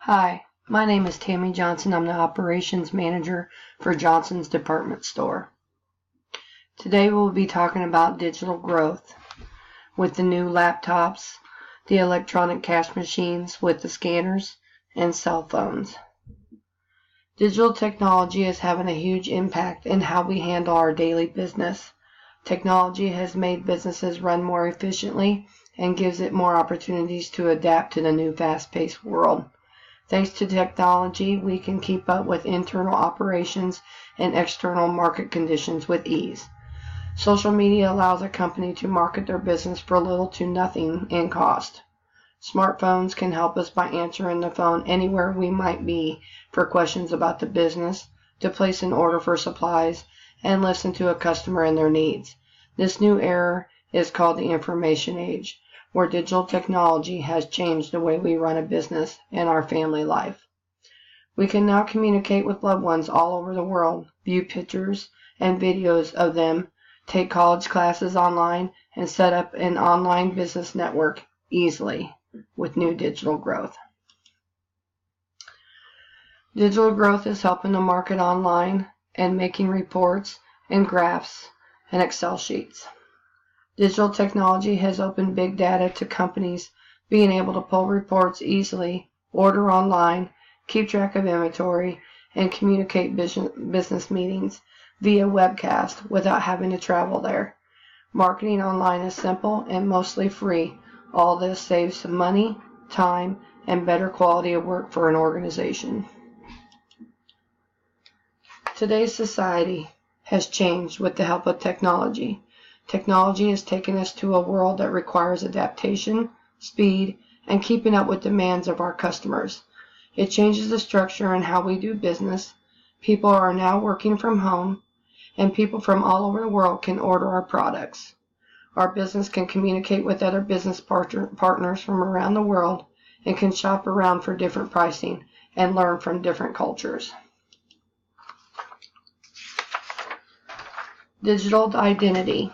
Hi, my name is Tammy Johnson. I'm the Operations Manager for Johnson's Department Store. Today we'll be talking about digital growth with the new laptops, the electronic cash machines with the scanners, and cell phones. Digital technology is having a huge impact in how we handle our daily business. Technology has made businesses run more efficiently and gives it more opportunities to adapt to the new fast-paced world. Thanks to technology, we can keep up with internal operations and external market conditions with ease. Social media allows a company to market their business for little to nothing in cost. Smartphones can help us by answering the phone anywhere we might be for questions about the business, to place an order for supplies, and listen to a customer and their needs. This new era is called the information age, where digital technology has changed the way we run a business and our family life. We can now communicate with loved ones all over the world, view pictures and videos of them, take college classes online, and set up an online business network easily with new digital growth. Digital growth is helping the market online and making reports and graphs and Excel sheets. Digital technology has opened big data to companies being able to pull reports easily, order online, keep track of inventory, and communicate business meetings via webcast without having to travel there. Marketing online is simple and mostly free. All this saves money, time, and better quality of work for an organization. Today's society has changed with the help of technology. Technology has taken us to a world that requires adaptation, speed, and keeping up with demands of our customers. It changes the structure and how we do business. People are now working from home, and people from all over the world can order our products. Our business can communicate with other business partners from around the world and can shop around for different pricing and learn from different cultures. Digital identity.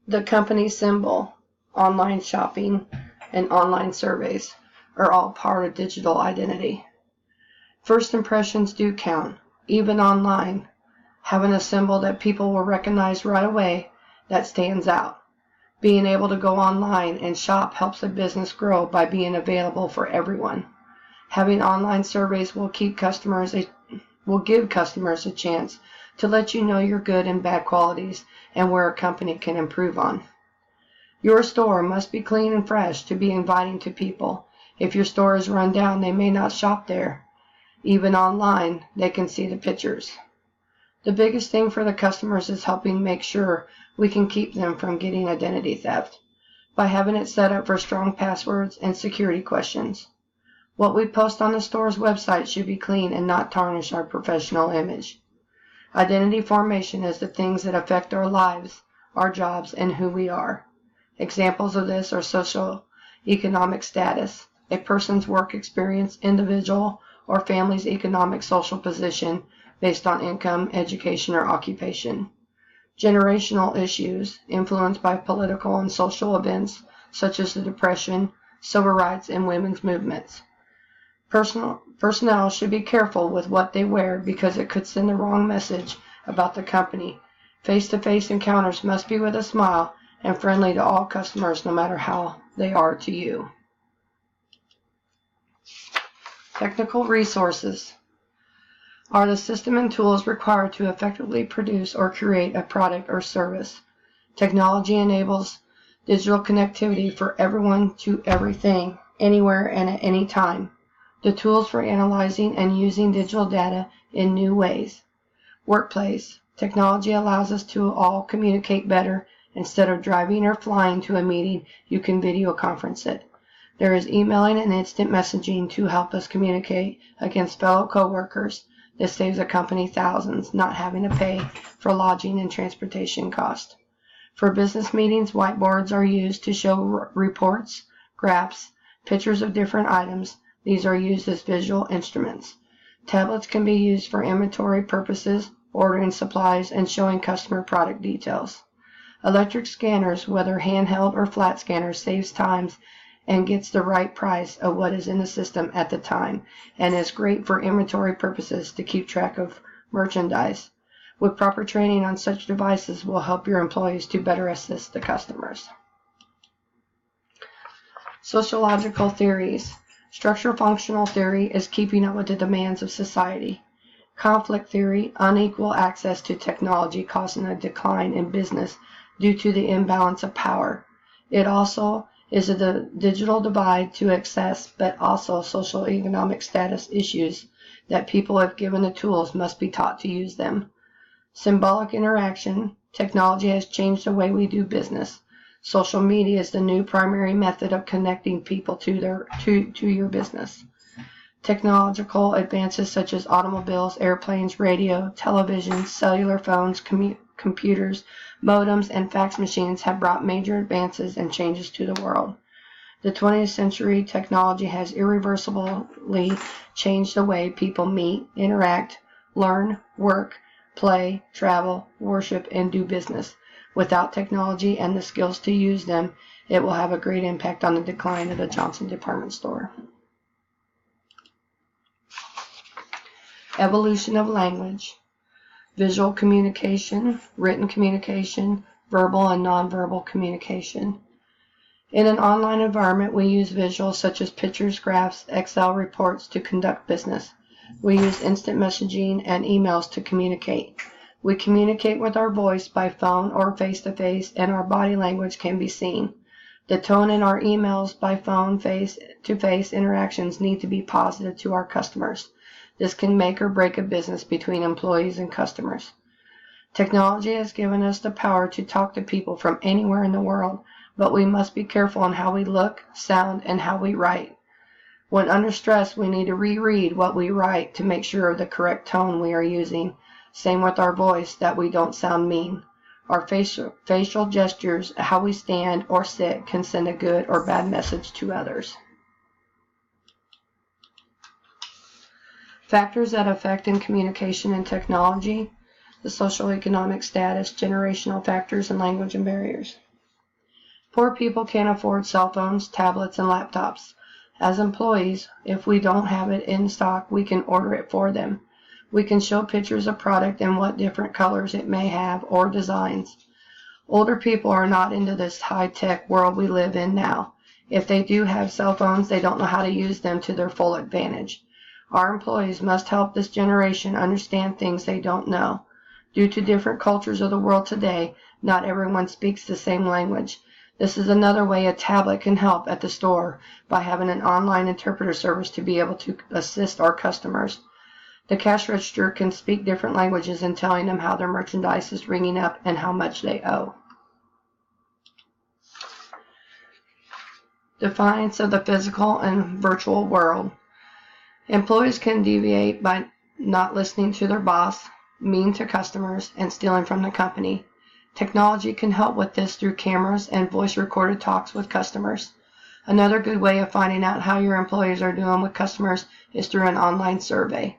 The company symbol, online shopping, and online surveys are all part of digital identity. First impressions do count, even online. Having a symbol that people will recognize right away that stands out. Being able to go online and shop helps a business grow by being available for everyone. Having online surveys will give customers a chance to let you know your good and bad qualities and where a company can improve on. Your store must be clean and fresh to be inviting to people. If your store is run down, they may not shop there. Even online, they can see the pictures. The biggest thing for the customers is helping make sure we can keep them from getting identity theft by having it set up for strong passwords and security questions. What we post on the store's website should be clean and not tarnish our professional image. Identity formation is the things that affect our lives, our jobs, and who we are. Examples of this are social economic status, a person's work experience, individual or family's economic social position based on income, education, or occupation. Generational issues influenced by political and social events such as the Depression, civil rights, and women's movements. Personnel should be careful with what they wear because it could send the wrong message about the company. Face-to-face encounters must be with a smile and friendly to all customers no matter how they are to you. Technical resources are the system and tools required to effectively produce or create a product or service. Technology enables digital connectivity for everyone to everything, anywhere and at any time. The tools for analyzing and using digital data in new ways. Workplace. Technology allows us to all communicate better. Instead of driving or flying to a meeting, you can video conference it. There is emailing and instant messaging to help us communicate against fellow coworkers. This saves a company thousands, not having to pay for lodging and transportation cost. For business meetings, whiteboards are used to show reports, graphs, pictures of different items. These are used as visual instruments. Tablets can be used for inventory purposes, ordering supplies, and showing customer product details. Electric scanners, whether handheld or flat scanners, saves time and gets the right price of what is in the system at the time, and is great for inventory purposes to keep track of merchandise. With proper training on such devices will help your employees to better assist the customers. Sociological theories. Structural functional theory is keeping up with the demands of society. Conflict theory, unequal access to technology causing a decline in business due to the imbalance of power. It also is a digital divide to access, but also social economic status issues that people, if given the tools, must be taught to use them. Symbolic interaction. Technology has changed the way we do business. Social media is the new primary method of connecting people to your business. Technological advances such as automobiles, airplanes, radio, television, cellular phones, computers, modems, and fax machines have brought major advances and changes to the world. The 20th century technology has irreversibly changed the way people meet, interact, learn, work, play, travel, worship, and do business. Without technology and the skills to use them, it will have a great impact on the decline of the Johnson department store. Evolution of language. Visual communication, written communication, verbal and nonverbal communication. In an online environment, we use visuals such as pictures, graphs, Excel reports to conduct business. We use instant messaging and emails to communicate. We communicate with our voice by phone or face-to-face, and our body language can be seen. The tone in our emails by phone, face-to-face interactions need to be positive to our customers. This can make or break a business between employees and customers. Technology has given us the power to talk to people from anywhere in the world, but we must be careful on how we look, sound, and how we write. When under stress, we need to reread what we write to make sure of the correct tone we are using. Same with our voice, that we don't sound mean. Our facial gestures, how we stand or sit, can send a good or bad message to others. Factors that affect in communication and technology: the socioeconomic status, generational factors, and language and barriers. Poor people can't afford cell phones, tablets, and laptops. As employees, if we don't have it in stock, we can order it for them. We can show pictures of product and what different colors it may have or designs. Older people are not into this high-tech world we live in now. If they do have cell phones, they don't know how to use them to their full advantage. Our employees must help this generation understand things they don't know. Due to different cultures of the world today, not everyone speaks the same language. This is another way a tablet can help at the store by having an online interpreter service to be able to assist our customers. The cash register can speak different languages and telling them how their merchandise is ringing up and how much they owe. Defiance of the physical and virtual world. Employees can deviate by not listening to their boss, mean to customers, and stealing from the company. Technology can help with this through cameras and voice-recorded talks with customers. Another good way of finding out how your employees are doing with customers is through an online survey.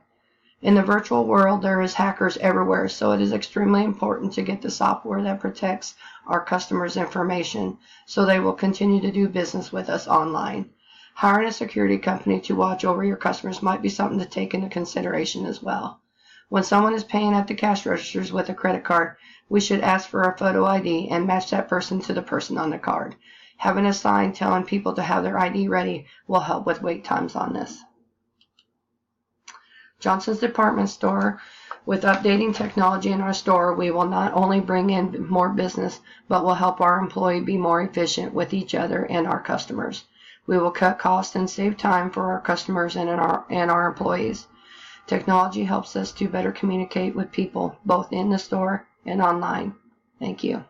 In the virtual world, there is hackers everywhere, so it is extremely important to get the software that protects our customers' information, so they will continue to do business with us online. Hiring a security company to watch over your customers might be something to take into consideration as well. When someone is paying at the cash registers with a credit card, we should ask for a photo ID and match that person to the person on the card. Having a sign telling people to have their ID ready will help with wait times on this. Johnson's Department Store. With updating technology in our store, we will not only bring in more business, but will help our employee be more efficient with each other and our customers. We will cut costs and save time for our customers and our employees. Technology helps us to better communicate with people, both in the store and online. Thank you.